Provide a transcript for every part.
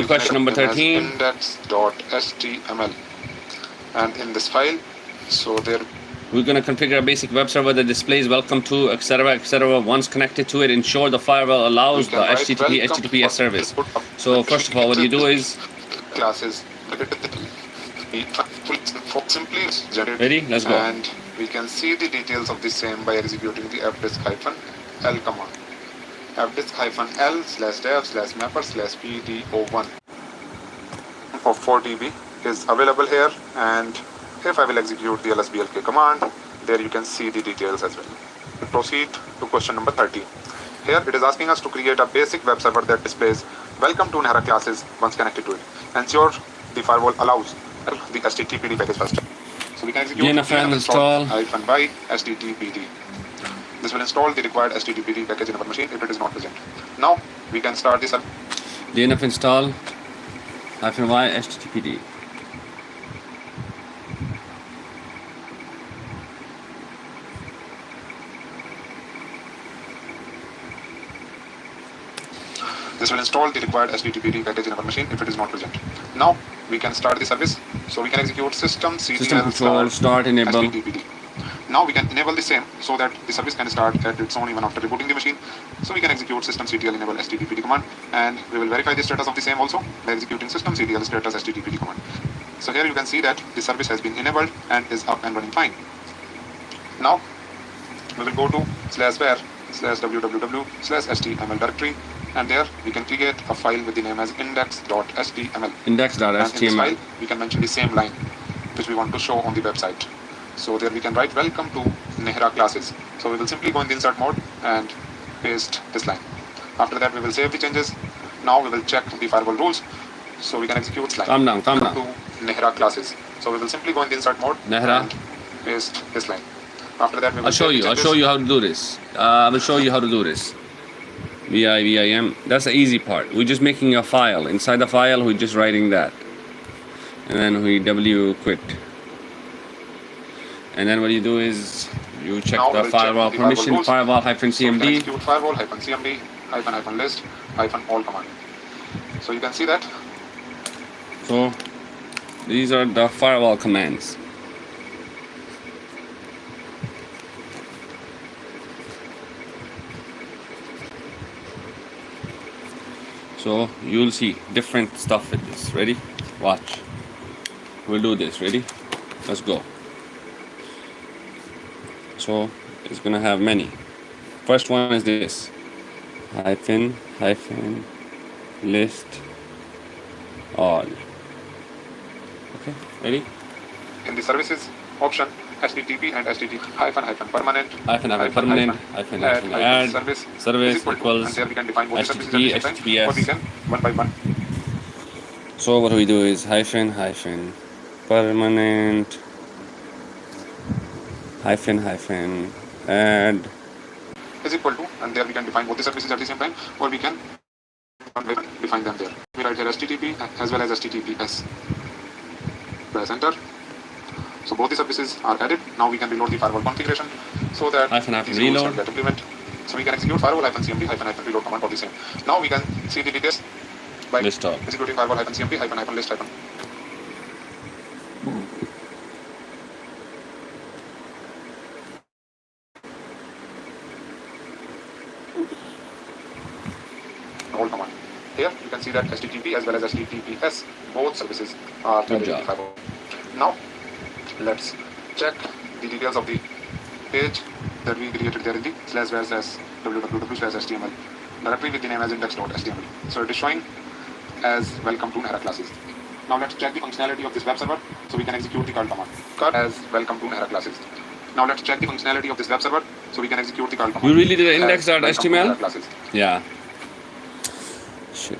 question number 13. Index.html, and in this file, so there we're going to configure a basic web server that displays welcome to, etc. Once connected to it, ensure the firewall allows the HTTP HTTPS service. So first of all, what you do is classes simply generate. Ready? Let's go. And we can see the details of the same by executing the fdisk-l command. fdisk-l/dev/mapper/pdo1 of 4 dB is available here, and if I will execute the lsblk command, there you can see the details as well. We proceed to question number 13. Here it is asking us to create a basic web server that displays welcome to Nehra classes once connected to it. Ensure the firewall allows the HTTPD package first. So we can execute DNFN install -y HTTPD. This will install the required HTTPD package in our machine if it is not present. Now we can start this. DNF install -y HTTPD. This will install the required HTTPD package in our machine if it is not present. Now we can start the service. So we can execute system control start enable HTTPD. Now we can enable the same so that the service can start at its own even after rebooting the machine. So we can execute systemctl enable HTTPD command, and we will verify the status of the same also by executing systemctl status HTTPD command. So here you can see that the service has been enabled and is up and running fine. Now we will go to /www/html directory, and there we can create a file with the name as index.html. Index.html. And in this file we can mention the same line which we want to show on the website. So there we can write welcome to Nehra classes. So we will simply go in the insert mode and paste this line. After that we will save the changes. Now we will check the firewall rules. So we can execute this line. Calm down. To Nehra classes. So we will simply go in the insert mode Nehra and paste this line. After that we will I'll show you how to do this. I will show you how to do this. VIM. That's the easy part. We're just making a file. Inside the file we're just writing that. And then we quit. And then what you do is you check the firewall permission, firewall-cmd. So firewall-cmd -list -all command. So you can see that. So these are the firewall commands. So you'll see different stuff with this. Ready? Watch. We'll do this. Ready? Let's go. So it's gonna have many. First one is this -list all. Okay, ready? In the services option, HTTP and HTTP -permanent add service equals and there we can define both HTTP services at the same time, or we can one by one. So what we do is -permanent add is equal to, and there we can define both the services at the same time, or we can define them there. We write here HTTP as well as HTTPS. Press enter. So both the services are added. Now we can reload the firewall configuration so that these rules will get implemented. So we can execute firewall-cmd -reload command for the same. Now we can see the details by executing firewall-cmd -list all command. Here you can see that HTTP as well as HTTPS, both services are added in the firewall. Now let's check the details of the page that we created there in the /www/html directory with the name as index.html. So it is showing as welcome to Nehra classes. Now let's check the functionality of this web server so we can execute the curl command. Curl as welcome to Nehra classes. Now let's check the functionality of this web server so we can execute the curl command. You really did index.html? Yeah. Shit.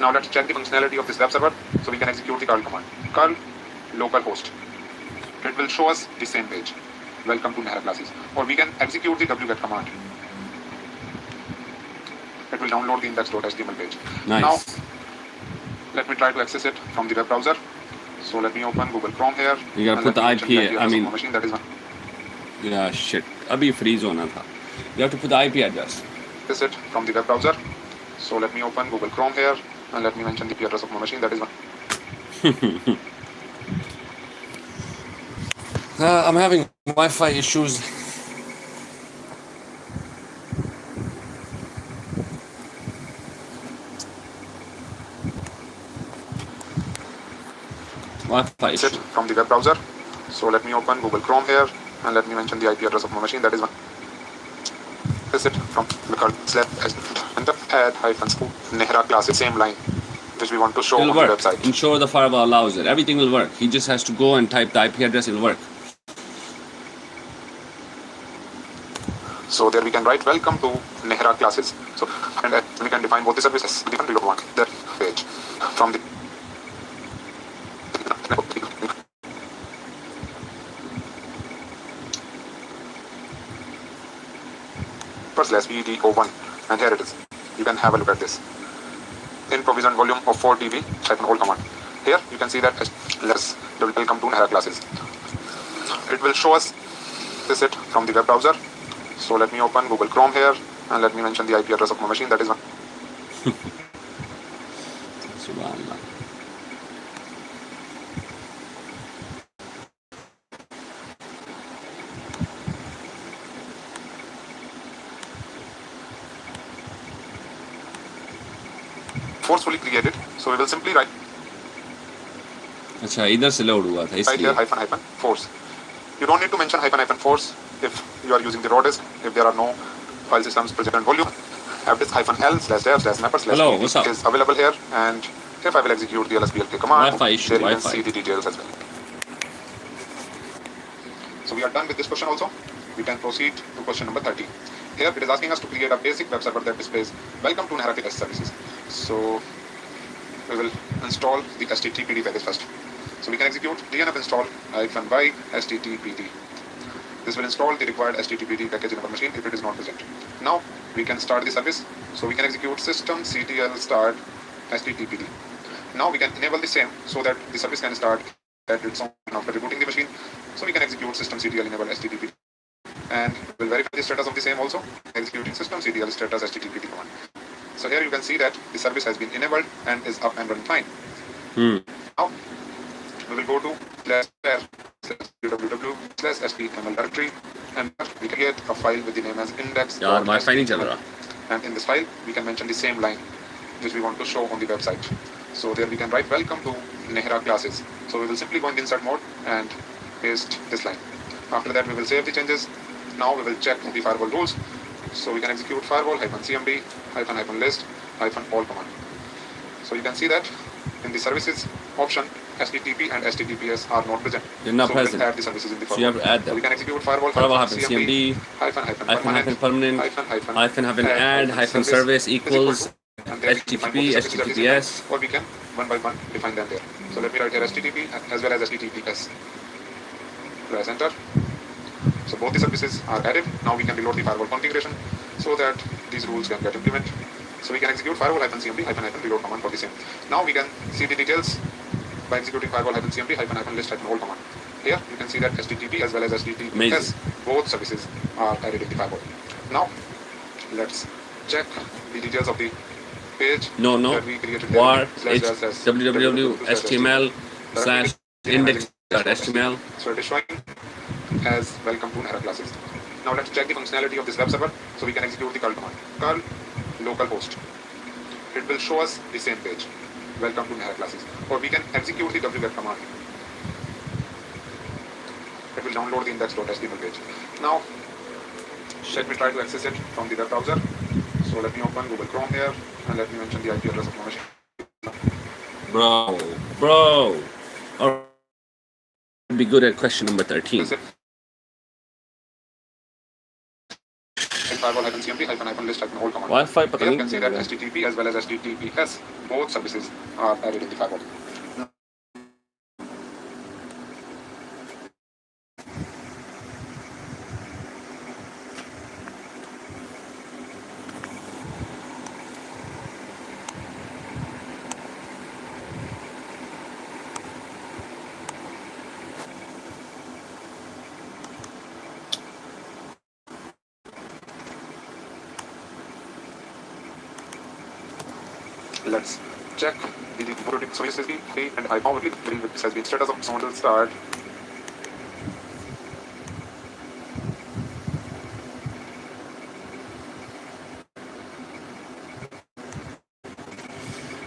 Now let's check the functionality of this web server so we can execute the curl command. Curl localhost. It will show us the same page. Welcome to Nehra classes. Or we can execute the wget command. It will download the index.html page. Nice. Now let me try to access it from the web browser. So let me open Google Chrome here. You gotta and put the let me mention IP. address I of mean, my machine. That is one. yeah, shit. Abhi freeze hona tha. You have to put the IP address. This is it from the web browser. So let me open Google Chrome here and let me mention the IP address of my machine. That is one. I'm having Wi-Fi issues. Wi-Fi This is issue. it from the web browser. So let me open Google Chrome here and let me mention the IP address of my machine. That is one. This is it from the called enter add hyphen school Nehra classes same line which we want to show It'll on work. the website. Ensure the firewall allows it. Everything will work. He just has to go and type the IP address. It'll work. So there we can write welcome to Nehra classes. So and we can define both the services. Different we don't want that page from the / VDO1 and here it is. You can have a look at this. In provision volume of 4 TB, type an old command. Here you can see that let's welcome to Nehra classes. It will show us this it from the web browser. So let me open Google Chrome here and let me mention the IP address of my machine. That is one. Subhanallah. Forcefully created. So we will simply write अच्छा इधर से load हुआ था right here इसलिए -force. You don't need to mention -force if you are using the raw disk. If there are no file systems present in volume, fdisk -l/dev/mapper/pd Hello, what's up? is available here. And if I will execute the lsblk command, Wi-Fi issue, there you can Wi-Fi. see the details as well. So we are done with this question also. We can proceed to question number 30. Here it is asking us to create a basic web server that displays welcome to Nehra test services. So we will install the httpd package first. So we can execute dnf install -y httpd. This will install the required httpd package in our machine if it is not present. Now we can start the service. So we can execute systemctl start httpd. Now we can enable the same so that the service can start at its own after rebooting the machine. So we can execute systemctl enable httpd and we'll verify the status of the same also executing systemctl status httpd command. So here you can see that the service has been enabled and is up and running fine. Now we will go to /www/html directory and we create a file with the name as index. यार Wi-Fi नहीं चल रहा. And in this file we can mention the same line which we want to show on the website. So there we can write welcome to Nehra classes. So we will simply go in the insert mode and paste this line. After that we will save the changes. Now we will check the firewall rules. So we can execute firewall -cmd -list -all command. So you can see that in the services option HTTP and HTTPS are not present. They're not so present. We can add the services in the So you have to add them. So we can execute firewall -cmd -permanent -add -service equals HTTP HTTPS. or we can one by one define them there. So let me write here HTTP as well as HTTPS. Press enter. So both the services are added. Now we can reload the firewall configuration so that these rules can get implemented. So we can execute firewall -cmd -reload command for the same. Now we can see the details by executing firewall -cmd -list -all command. Here you can see that HTTP as well as HTTPS both services are added in the firewall. Now let's check the details of the page that we created. Var www.html/index.html. So it is showing as welcome to Nehra classes. Now let's check the functionality of this web server. So we can execute the curl command. Curl localhost. It will show us the same page. Welcome to Nehra classes. Or we can execute the wget command. It will download the index.html page. Now let me try to access it from the web browser. So let me open Google Chrome here and let me mention the IP address of my machine. Bro. Or be good at question number 13. Firewall -cmd -list -all command. Wi-Fi Here you can see that HTTP as well as HTTPS both services are added in the firewall. Let's check the prototype. So this is the date, and I probably believe it has been status of someone will start.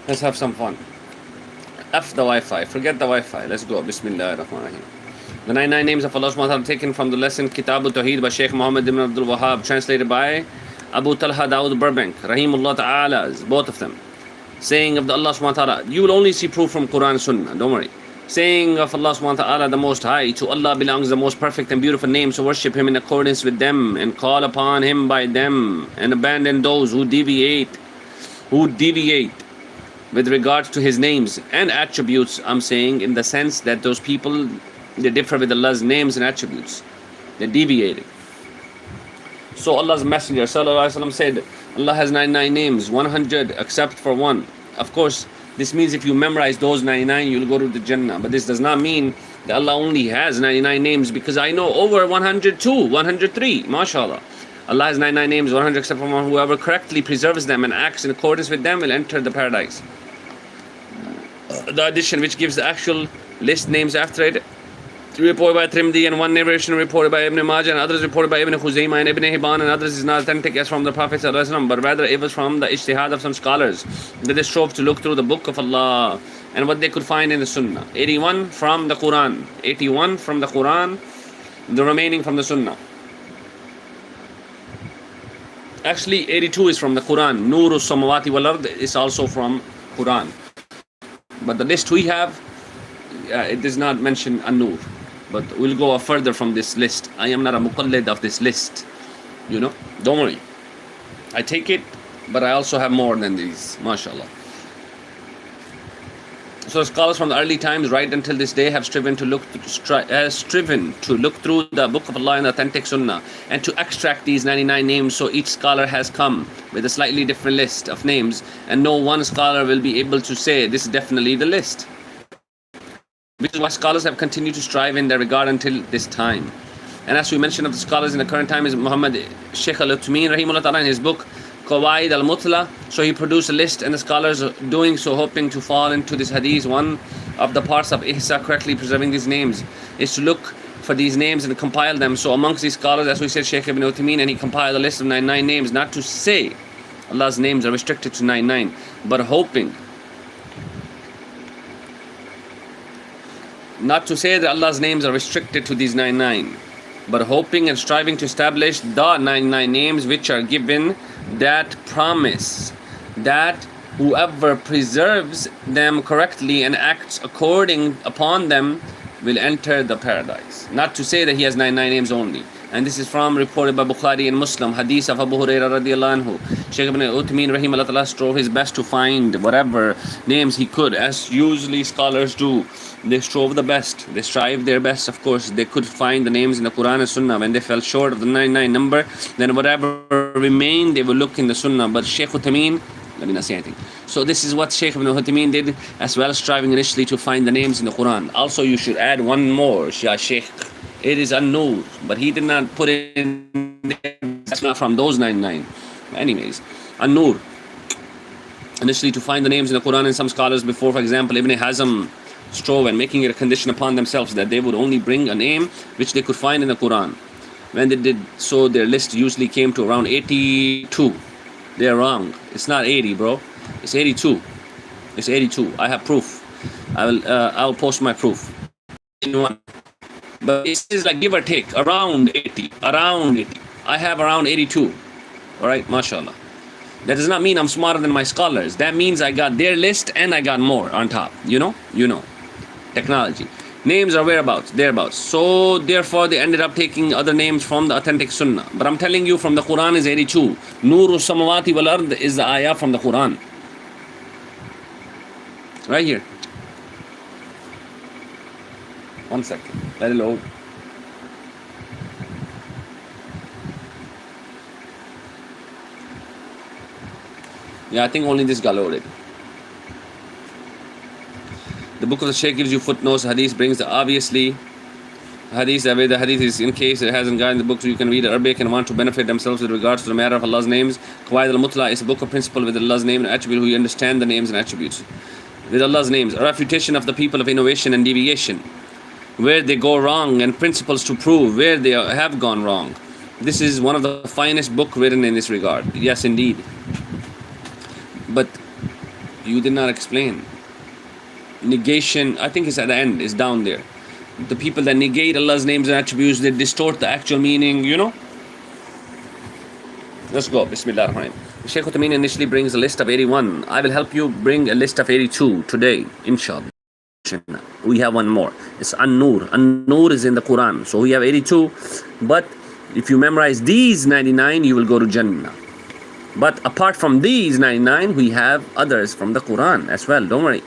Let's have some fun. F the Wi-Fi. Forget the Wi-Fi. Let's go. Bismillah ar-Rahman ar-Rahim. The 99 names of Allah subhanahu wa ta'ala taken from the lesson Kitab al-Tawheed by Sheikh Muhammad ibn Abdul Wahhab, translated by Abu Talha Dawood Burbank, Rahimullah Ta'ala, both of them. Saying of the Allah subhanahu wa ta'ala, you will only see proof from Quran and Sunnah, don't worry. Saying of Allah subhanahu wa ta'ala, the Most High, to Allah belongs the most perfect and beautiful names, so worship Him in accordance with them, and call upon Him by them, and abandon those who deviate with regards to His names and attributes. I'm saying in the sense that those people, they differ with Allah's names and attributes. They deviated. So Allah's Messenger sallallahu alaihi wasallam said, Allah has 99 names, 100 except for one. Of course, this means if you memorize those 99, you'll go to the Jannah. But this does not mean that Allah only has 99 names, because I know over 102, 103, mashallah. Allah has 99 names, 100 except for one. Whoever correctly preserves them and acts in accordance with them will enter the paradise. The addition which gives the actual list names after it, reported by Tirmidhi, and one narration reported by Ibn Majah, and others reported by Ibn Khuzaymah and Ibn Hibban, and others is not authentic as from the Prophet ﷺ, but rather it was from the ijtihad of some scholars that they strove to look through the book of Allah and what they could find in the Sunnah. 81 from the Quran, 81 from the Quran, the remaining from the Sunnah. Actually 82 is from the Quran. Nuru samawati wal ard is also from Quran. But the list we have, it does not mention an-nur. But we'll go further from this list. I am not a muqallid of this list. You know, don't worry. I take it, but I also have more than these, mashallah. So scholars from the early times right until this day have striven to look through the book of Allah and the authentic sunnah, and to extract these 99 names. So each scholar has come with a slightly different list of names, and no one scholar will be able to say this is definitely the list. Which is why scholars have continued to strive in their regard until this time. And as we mentioned of the scholars in the current time is Muhammad Sheikh Al-Utmin Rahimullah Ta'ala in his book Qawaid Al-Mutla. So he produced a list, and the scholars are doing so hoping to fall into this hadith. One of the parts of ihsa, correctly preserving these names, is to look for these names and compile them. So amongst these scholars, as we said, Sheikh Ibn Uthaymeen, and he compiled a list of 99 names, not to say Allah's names are restricted to 99, but hoping, not to say that Allah's names are restricted to these 99, but hoping and striving to establish the 99 names which are given that promise that whoever preserves them correctly and acts according upon them will enter the paradise. Not to say that he has 99 names only. And this is from reported by Bukhari and Muslim, hadith of Abu Hurairah radiyallahu anhu. Sheikh Ibn Uthaymeen rahimahullah ta'ala strove his best to find whatever names he could, as usually scholars do. They strove the best. They strive their best, of course. They could find the names in the Quran and Sunnah. When they fell short of the 99 number, then whatever remained, they will look in the Sunnah. But Sheikh Uthaymeen, let me not say anything. So this is what Sheikh Ibn Uthaymeen did, as well, striving initially to find the names in the Quran. Also, you should add one more, Ya Sheikh. It is an-nur, but he did not put it in there. That's not from those 99. Anyways, an-nur. Initially to find the names in the Quran, and some scholars before, for example, Ibn Hazm, strove and making it a condition upon themselves that they would only bring a name which they could find in the Quran. When they did so, their list usually came to around 82. They're wrong. It's not 80, bro. It's 82. It's 82. I have proof. I'll post my proof. But it is like give or take around 80. Around 80. I have around 82. All right, mashallah. That does not mean I'm smarter than my scholars. That means I got their list and I got more on top. You know. Technology. Names are whereabouts, thereabouts. So therefore they ended up taking other names from the authentic Sunnah. But I'm telling you, from the Quran is 82. Nuru samawati wal ard is the ayah from the Quran. Right here. One second. Let it load. Yeah, I think only this got loaded. The book of the Shaykh gives you footnotes. Hadith brings the obviously Hadith, the hadith is in case it hasn't gotten the book, so you can read Arabic and want to benefit themselves with regards to the matter of Allah's names. Qawaid al-Mutla is a book of principle with Allah's name and attribute, who you understand the names and attributes. With Allah's names, a refutation of the people of innovation and deviation, where they go wrong, and principles to prove where they have gone wrong. This is one of the finest book written in this regard. Yes, indeed. But you did not explain. Negation, I think it's at the end, it's down there. The people that negate Allah's names and attributes, they distort the actual meaning, you know. Let's go. Bismillah ar-Rahman. Shaykh Uthaymeen initially brings a list of 81. I will help you bring a list of 82 today, inshallah. We have one more. It's An-Nur. An-Nur is in the Quran. So we have 82. But if you memorize these 99, you will go to Jannah. But apart from these 99, we have others from the Quran as well. Don't worry.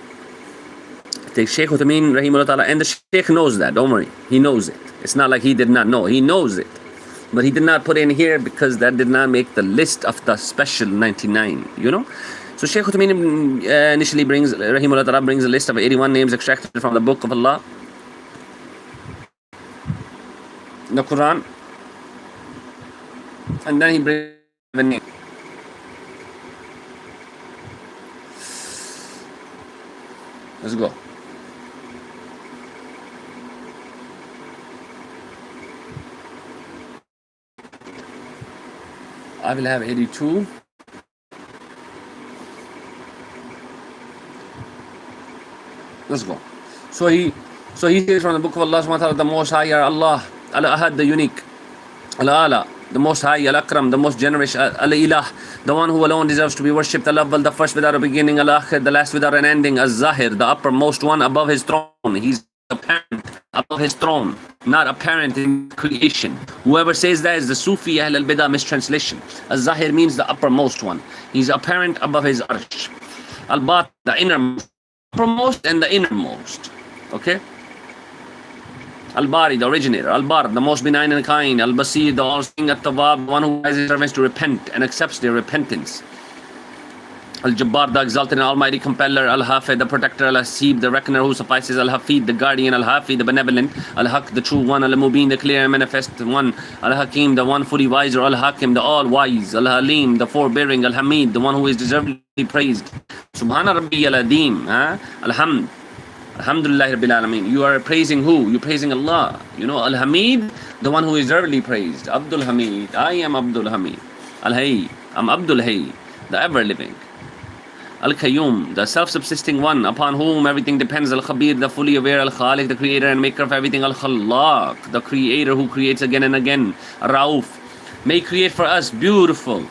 The Shaykh Uthaymeen rahimahullah ta'ala, and the Shaykh knows that, don't worry. He knows it. It's not like he did not know. He knows it. But he did not put in here because that did not make the list of the special 99, you know. So Shaykh Uthaymeen initially brings, rahimahullah ta'ala, brings a list of 81 names extracted from the book of Allah, the Quran. And then he brings the name. Let's go. I will have 82. Let's go. So he says from the book of Allah subhanahu wa ta'ala, the Most High, Allah, Al-Ahad, the unique, Al-Ala, the Most High, Al-Akram, the most generous, Al-Ilah, the one who alone deserves to be worshipped, Al-Awwal, the first without a beginning, Al-Akhir, the last without an ending, Al-Zahir, the uppermost one above his throne. He's apparent above his throne, not apparent in creation. Whoever says that is the Sufi Ahl al-Bidah mistranslation. Al-Zahir means the uppermost one. He's apparent above his arsh. Al-Bat, the innermost, uppermost and the innermost. Okay? Al-Bari, the originator. Al-Bar, the most benign and kind. Al-Basir, the all-seeing. At-Tawab, the one who has his servants to repent and accepts their repentance. Al-Jabbar, the exalted and almighty compeller. Al-Hafid, the protector. Al-Hasib, the reckoner who suffices. Al-Hafid, the guardian. Al-Hafi, the benevolent. Al-Haq, the true one. Al-Mubin, the clear and manifest one. Al-Hakim, the one fully wiser. Al-Hakim, the all-wise. Al-Halim, the forbearing. Al-Hamid, the one who is deservedly praised. Subhana Rabbi al-Adim. Alhamd. Alhamdulillah Rabbil Alameen. You are praising who? You're praising Allah. You know, Al-Hamid, the one who is deservedly praised. Abdul Hamid. I am Abdul Hamid. Al-Hayy. I'm Abdul Hayy, the ever-living. Al-Qayyum, the self-subsisting one upon whom everything depends. Al-Khabir, the fully aware. Al-Khaliq, the creator and maker of everything. Al-Khallaq, the creator who creates again and again. Ar-Rauf, may create for us beautiful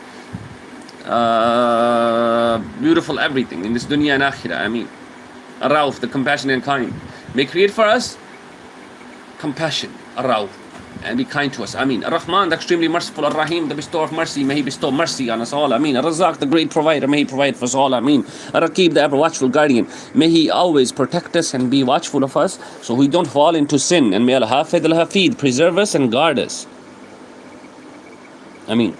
everything in this dunya and akhirah. I mean, Ar-Rauf, the compassionate and kind, may create for us compassion. Ar-Rauf, and be kind to us. I mean, Ar-Rahman, the extremely merciful. Ar-Rahim, the bestower of mercy, may he bestow mercy on us all. I mean, Ar-Razaq, the great provider, may he provide for us all. I mean, Ar-Raqib, the ever watchful guardian, may he always protect us and be watchful of us so we don't fall into sin. And may Al-Hafid, Al-Hafid preserve us and guard us. I mean,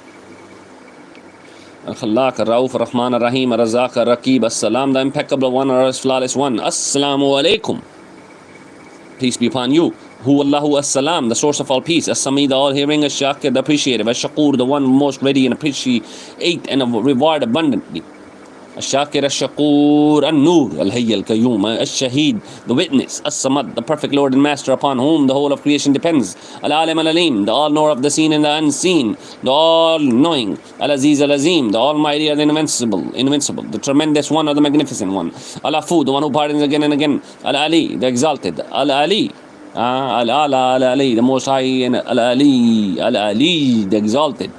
Al-Khallaq, Ar-Rauf, Ar-Rahman, Ar-Rahim, Ar-Razaq, Ar-Raqib, As-Salam, the impeccable one, or flawless one. Assalamu alaikum. Peace be upon you. Hu Allahu As-Salam, the source of all peace. As-Sami, the all-hearing. As-Shakir, the appreciative. As-Shakur, the one most ready and appreciate and reward abundantly. As-Shakir, As-Shakur, An-Nur, Al-Hayy, Al-Qayyum, As-Shaheed, the witness. As-Samad, the perfect Lord and Master upon whom the whole of creation depends. Al-Alim, Al-Alim, the all-knower of the seen and the unseen, the all-knowing. Al-Aziz, Al-Azim, the almighty and invincible, the tremendous one or the magnificent one. Al-Afu, the one who pardons again and again. Al-Ali, the exalted. Al-Ali, Al-Ala, Al-Ali, the most high, and Al-Ali, the exalted.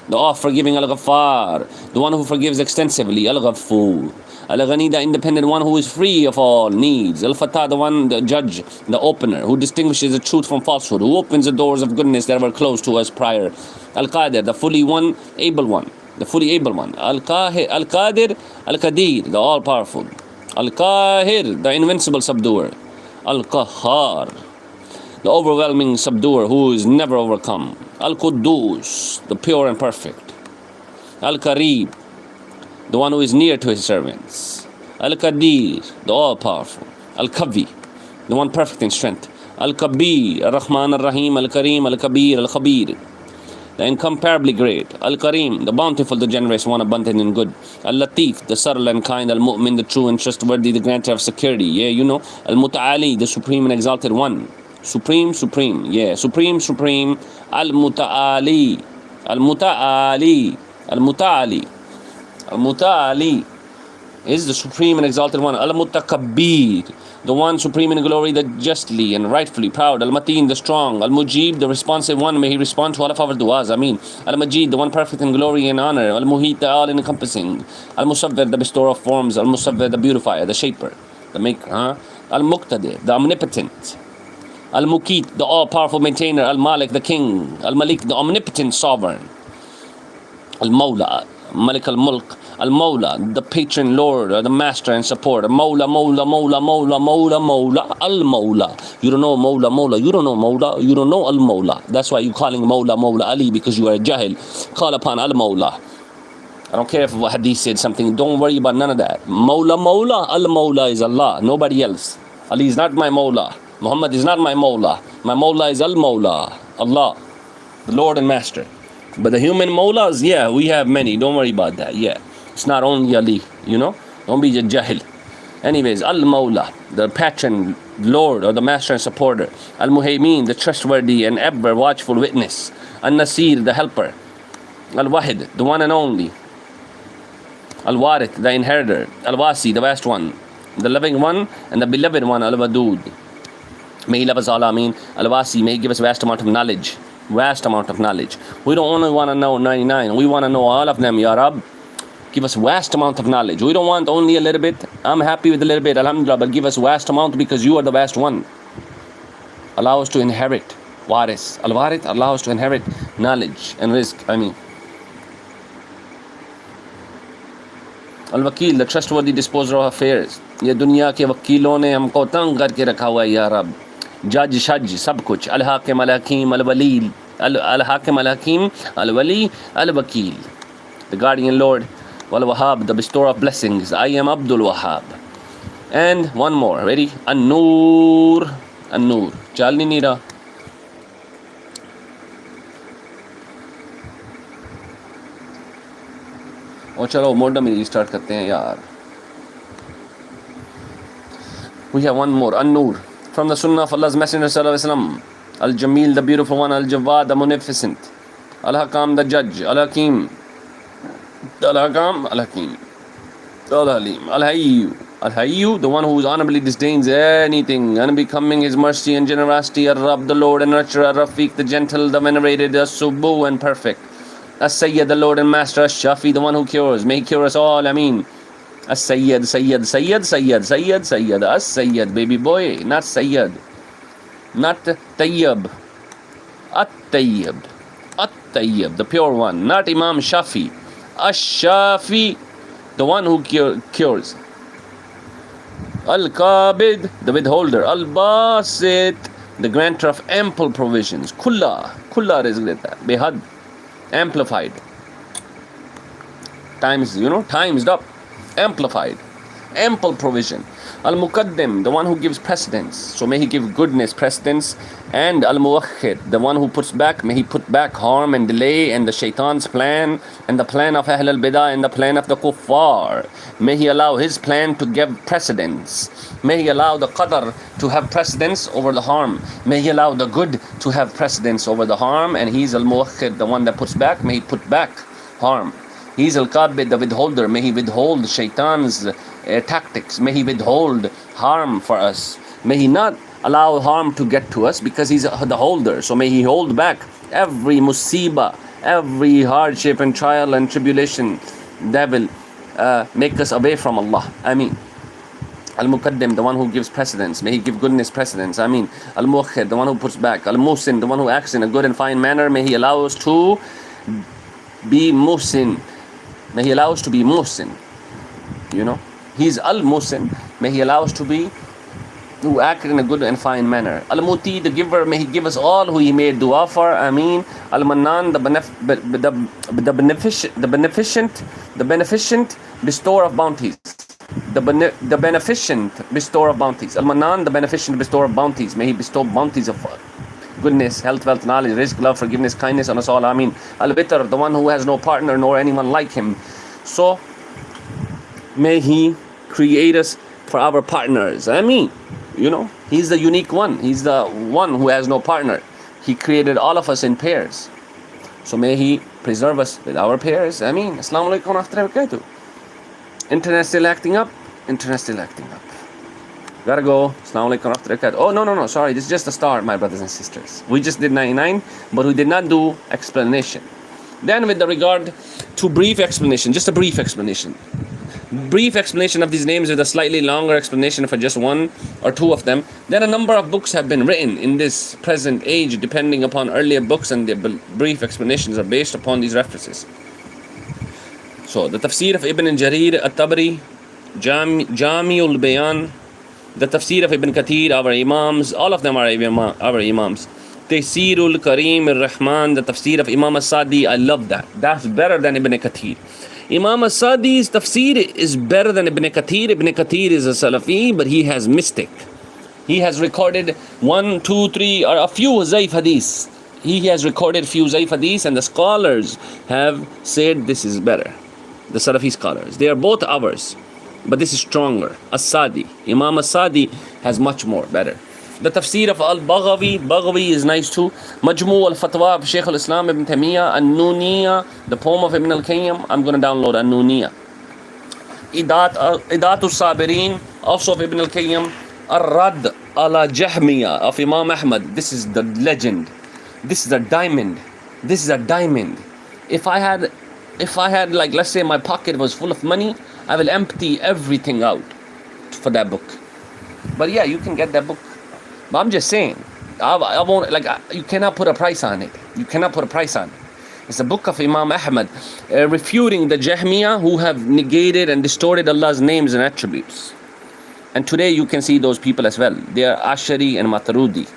The all-forgiving Al-Ghaffar, the one who forgives extensively. Al-Ghaffur, Al-Ghani, the independent one who is free of all needs. Al-Fatah, the one, the judge, the opener, who distinguishes the truth from falsehood, who opens the doors of goodness that were closed to us prior. Al-Qadir, the fully able one. Al-Qadir, Al-Qadir, the all-powerful. Al-Qahir, the invincible subduer. Al-Qahhar, the overwhelming subduer who is never overcome. Al-Quddus, the pure and perfect. Al-Qarib, the one who is near to his servants. Al-Qadir, the all-powerful. Al-Qavi, the one perfect in strength. Al-Kabir, Ar-Rahman Ar-Rahim, Al-Kareem, Al-Kabir, Al-Khabir. The incomparably great. Al-Kareem, the bountiful, the generous, one abundant in good. Al-Latif, the subtle and kind. Al-Mu'min, the true and trustworthy, the grantor of security. Yeah, you know. Al-Muta'ali, the supreme and exalted one. Supreme, supreme. Yeah, supreme, supreme. Al-Muta'ali. Al-Muta'ali. Al-Muta'ali. Al-Muta'ali is the supreme and exalted one. Al-Mutakabbir, the one supreme in glory, the justly and rightfully proud. Al-Mateen, the strong. Al-Mujib, the responsive one. May he respond to all of our du'as. Ameen. Al-Majid, the one perfect in glory and honor. Al-Muhit, the all encompassing. Al-Musawwir, the bestower of forms. Al-Musawwir, the beautifier, the shaper, the maker. Al-Muqtadir, the omnipotent. Al-Muqit, the all-powerful maintainer. Al-Malik, the king. Al-Malik, the omnipotent sovereign. Al-Mawla, Malik al-Mulk. Al-Mawla, the patron lord, or the master and supporter. Mawla, Mawla, Mawla, Mawla, Mawla, Mawla, Al-Mawla. You don't know Mawla, Mawla. You don't know Mawla. You don't know Al-Mawla. That's why you're calling Mawla, Mawla Ali, because you are a jahil. Call upon Al-Mawla. I don't care if Hadith said something. Don't worry about none of that. Mawla, Mawla, Al-Mawla is Allah. Nobody else. Ali is not my Mawla. Muhammad is not my Mawla. My Mawla is Al-Mawla. Allah, the Lord and Master. But the human Mawlas, yeah, we have many. Don't worry about that. Yeah. It's not only Ali, you know. Don't be a jahil. Anyways, Al-Mawla, the patron, Lord, or the master and supporter. Al-Muhaymeen, the trustworthy and ever watchful witness. Al-Nasir, the helper. Al-Wahid, the one and only. Al-Warith, the inheritor. Al-Wasi, the vast one. The loving one and the beloved one. Al-Wadud. May he love us all, Ameen. Al-Wasi, may he give us vast amount of knowledge. Vast amount of knowledge. We don't only want to know 99. We want to know all of them, Ya Rab. Give us vast amount of knowledge. We don't want only a little bit. I'm happy with a little bit, alhamdulillah, but give us vast amount because you are the vast one. Allow us to inherit waris. Al-Warith, allow us to inherit knowledge and rizq. Al-Wakil, the trustworthy disposer of affairs. ये दुनिया के वकीलों ने हमको तंग करके रखा हुआ है या रब. जज शज सब कुछ. Al-Hakim, Al-Hakim, Al-Wali, Al-Hakim, Al-Hakim, Al-Wali, Al-Wakil, the guardian Lord. Wal-Wahhab, the bestower of blessings. I am Abdul Wahhab. And one more. Ready? An-Nur. An-Nur. Chalni Nira. और चलो मोडा में start करते हैं यार. We have one more. An-Nur. From the Sunnah of Allah's Messenger Sallallahu Alaihi Wasallam. Al-Jamil, the beautiful one. Al-Jawad, the munificent. Al-Hakam, the judge. Al-Hakim. Al-Hakam, Al-Hakim. Al-Halim. Al-Hayyu. Al-Hayyu, the one who honorably disdains anything, unbecoming his mercy and generosity. Ar-Rab, the Lord and nurturer. Ar-Rafiq, the gentle, the venerated. As-Subu, and perfect. As-Sayyid, the Lord and Master. As-Shafi, the one who cures. May he cure us all. Ameen. As-Sayyid, Sayyid, Sayyid, Sayyid, Sayyid, Sayyid. As-Sayyid, baby boy. Not Sayyid. Not Tayyib. At-Tayyib. At-Tayyib, the pure one. Not Imam Shafi. Ash-Shafi, the one who cures. Al-Qabid, the withholder. Al-Basit, the grantor of ample provisions. Kulla rizq deta hai. Behad, amplified. Times, times up. Amplified. Ample provision. Al-Muqaddim, the one who gives precedence. So may he give goodness, precedence. And Al-Muwakhir, the one who puts back, may he put back harm and delay and the shaitan's plan and the plan of Ahl al-Bidah and the plan of the Kuffar. May he allow his plan to give precedence. May he allow the qadr to have precedence over the harm. May he allow the good to have precedence over the harm. And he's Al-Muwakhir, the one that puts back. May he put back harm. He's Al-Qabid, the withholder. May he withhold shaitan's tactics. May he withhold harm for us. May he not allow harm to get to us because he's the holder. So may he hold back every musibah, every hardship and trial and tribulation that will make us away from Allah. Ameen. Al-Muqaddim, the one who gives precedence. May he give goodness precedence. Ameen. Al-Muakhir, the one who puts back. Al-Musin, the one who acts in a good and fine manner. May he allow us to be Musin. May he allow us to be Musin. He's Al-Musin. May he allow us to be who act in a good and fine manner. Al-Muti, the giver, may he give us all who he made dua for. Ameen. Al-Mannan, the beneficent bestower of bounties. The beneficent bestower of bounties. Al-Manan, the beneficent bestower of bounties. May He bestow bounties of goodness, health, wealth, knowledge, rizq, love, forgiveness, kindness on us all. Ameen. Al-Bitr, the one who has no partner nor anyone like Him. So, may He create us for our partners. Ameen. You know, He's the unique one. He's the one who has no partner. He created all of us in pairs. So may He preserve us with our pairs. Ameen. Assalamu alaikum wa rahmatullahi wa barakatuh. Internet still acting up? Internet still acting up. Gotta go. Assalamu alaikum wa rahmatullahi wa barakatuh. Oh, no. Sorry. This is just the start, my brothers and sisters. We just did 99, but we did not do explanation. Then with the regard to brief explanation, just a brief explanation. Brief explanation of these names with a slightly longer explanation for just one or two of them. Then a number of books have been written in this present age depending upon earlier books, and the brief explanations are based upon these references. So the tafsir of Ibn Jarir at-Tabari, Jami'ul Bayan, the tafsir of Ibn Kathir, our imams, all of them are our imams. Tafsirul Karim al-Rahman, the tafsir of Imam as-Sadi, I love that. That's better than Ibn Kathir. Imam as-Sadi's tafsir is better than Ibn Kathir. Ibn Kathir is a Salafi, but he has mystic. He has recorded 1, 2, 3, or a few Zaif hadiths. He has recorded few Zaif hadiths, and the scholars have said this is better. The Salafi scholars. They are both ours, but this is stronger. As-Sadi. Imam as-Sadi has much more, better. The tafsir of Baghawi is nice too. Majmu al-Fatwa of Shaykh al-Islam Ibn Taymiyyah. An-Nuniyya, the poem of Ibn al-Qayyim. I'm going to download An-Nuniyya. Idatu Sabirin, also of Ibn al-Qayyim. Ar-Rad ala Jahmiya of Imam Ahmad. This is the legend. This is a diamond. This is a diamond. If I had, like, let's say my pocket was full of money, I will empty everything out for that book. But yeah, you can get that book. But I'm just saying, I won't, like, you cannot put a price on it. You cannot put a price on it. It's a book of Imam Ahmad refuting the Jahmiyyah who have negated and distorted Allah's names and attributes. And today you can see those people as well. They are Ashari and Maturidi.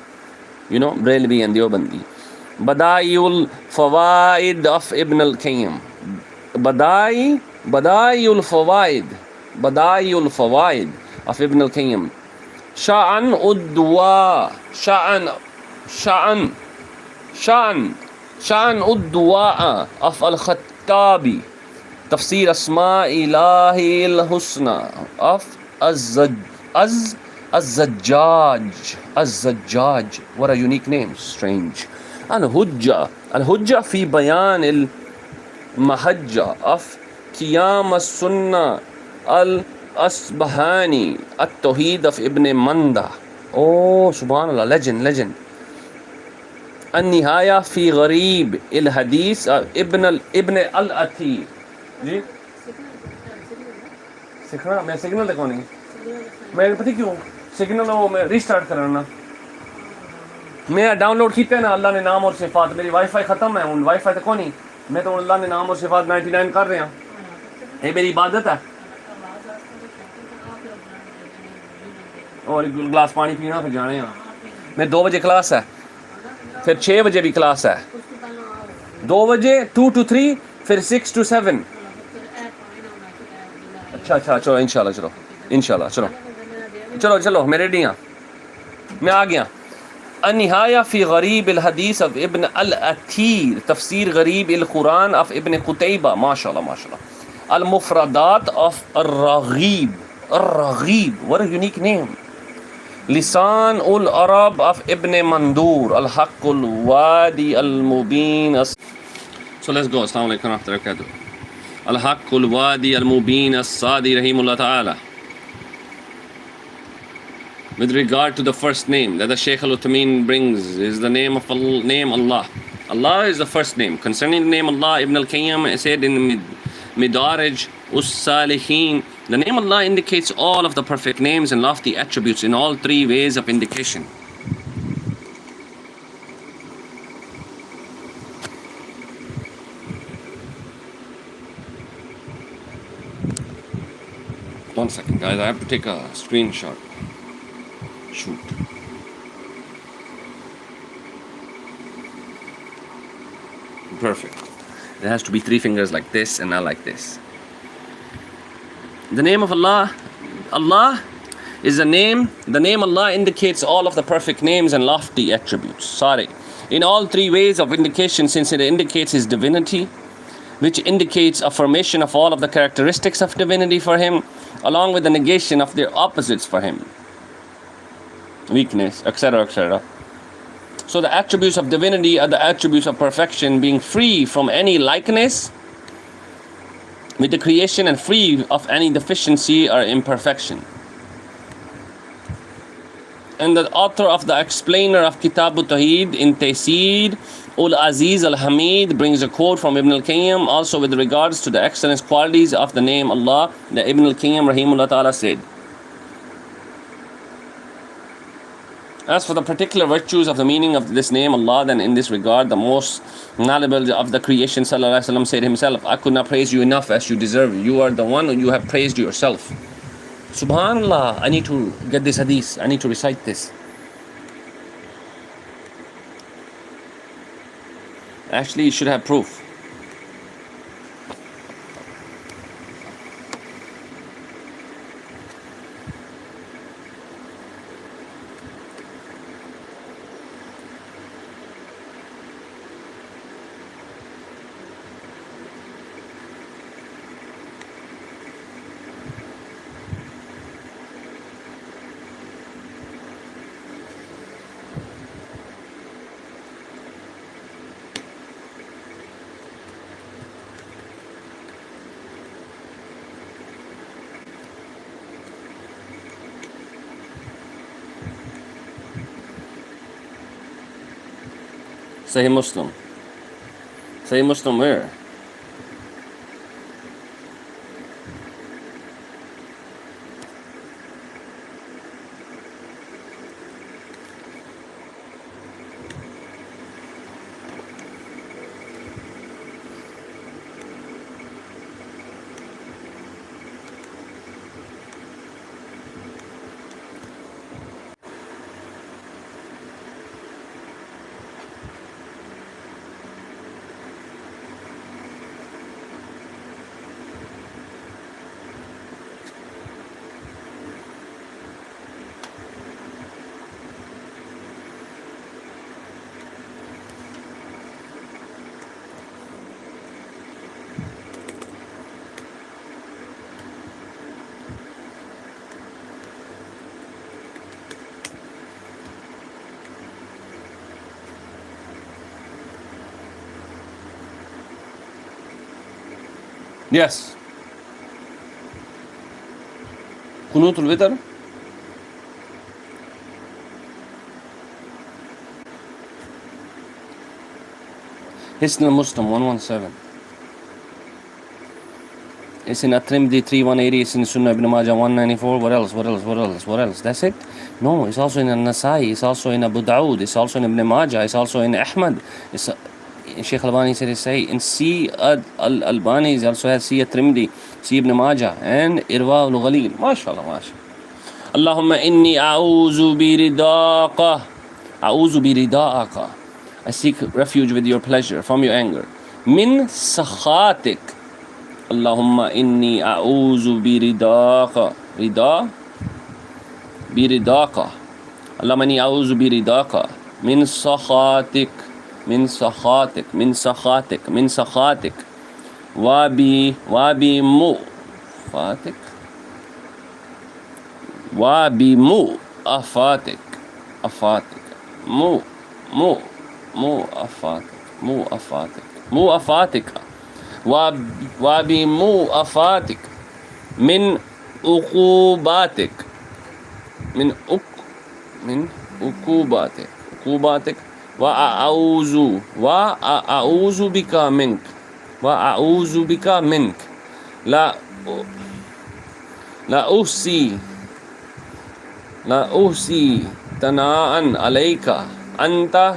You know, Brelvi and Deobandi. Badaiul Fawaid of Ibn al-Qayyim. Badaiul Fawaid of Ibn al-Qayyim. Sha'an Uddu'a of Al-Khattabi. Tafsir Asma Ilahi al-Husna of Az-Zajjaj. What a unique name. Strange. Al-Hujja fi Bayan al-Mahajja of Qiyam as-Sunnah al-Asbahani. At-Tawheed of Ibn Manda. Oh, subhanallah, legend. An-Nihaya fi Gharib al-Hadith of Ibn al-Athir. जी सिखना मैं signal देखो नहीं मैं पता क्यों signal वो मैं restart कर रहा ना मैं डाउनलोड किया ना अल्लाह ने नाम और सिफात मेरी वाईफाई ख़त्म है उन वाईफाई तो कौन नहीं मैं तो अल्लाह ने नाम और सिफात 99 कर रहे हैं ये मेरी इबादत है और एक गिलास पानी पीना फिर जाने हैं मैं 2 बजे क्लास है फिर 6 बजे भी क्लास है 2 बजे 2 to 3 फिर 6 to 7 अच्छा चलो इंशाल्लाह चलो मैं रेडी हूँ मैं आ गया النهاية في غريب الحديث of Ibn al-Athir تفسير غريب القرآن of Ibn Qutayba ما شاء الله المفردات of الرغيب what a unique name لسان العرب of Ibn Mandur الحق الوادي المبين So let's go. Assalamu alaikum wa rahmatullahi wa barakatuh. Al-Haqqul Wadi al-Mubin as-Sadi rahimullah ta'ala. With regard to the first name that the Shaykh al-Uthaymeen brings is the name of Allah. Allah is the first name. Concerning the name Allah, Ibn al-Qayyim said in Midarij us-Salihin, the name Allah indicates all of the perfect names and lofty attributes in all 3 ways of indication. One second, guys. I have to take a screenshot. Shoot. Perfect. It has to be 3 fingers like this and not like this. The name of Allah, Allah is a name. The name Allah indicates all of the perfect names and lofty attributes. Sorry. In all three ways of indication, since it indicates His divinity, which indicates affirmation of all of the characteristics of divinity for Him, along with the negation of their opposites for Him, weakness, etc., etc. So the attributes of divinity are the attributes of perfection, being free from any likeness with the creation and free of any deficiency or imperfection. And the author of the explainer of Kitab al-Tawheed in Taysir ul-Aziz al-Hamid brings a quote from Ibn al-Qayyim also with regards to the excellent qualities of the name Allah, that Ibn al-Qayyim rahimahullah ta'ala said, as for the particular virtues of the meaning of this name Allah, then in this regard the most knowledgeable of the creation sallallahu alaihi wasallam said himself, I could not praise you enough as you deserve. You are the one who you have praised yourself. Subhanallah, I need to get this hadith. I need to recite this. Actually, you should have proof. Sahih Muslim. Sahih Muslim where? Yes. Qunut al-Witr. Hisn al-Muslim 117. It's in At-Tirmidhi 3180. It's in Sunnah Ibn Majah 194. What else? What else? What else? What else? That's it? No, it's also in An-Nasai. It's also in Abu Dawood. It's also in Ibn Majah. It's also in Ahmad. It's Sheikh Albani said it's say in C Albani is also has C At-Tirmidhi, C Ibn Majah, and Irwa al-Ghalil. MashaAllah, MashaAllah. Allahumma inni a'udhu bi rida'aka. I seek refuge with your pleasure from your anger. Min sakhatik. Allahumma inni a'udhu bi ridaka. Rida? Bi ridaka. Allahumma inni a'udhu bi ridaka. Min sakhatik. من سخاتك من سخاتك من سخاتك وبمو فاتك وبمو أفاتك أفاتك مو أفاتك مو أفاتك مو أفاتك وبمو أفاتك من عقوباتك من عقوباتك وأعوذ بك منك وأعوذ بك منك لا أحصي ثناء عليك أنت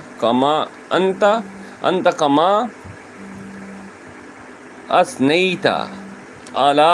كما أثنيت على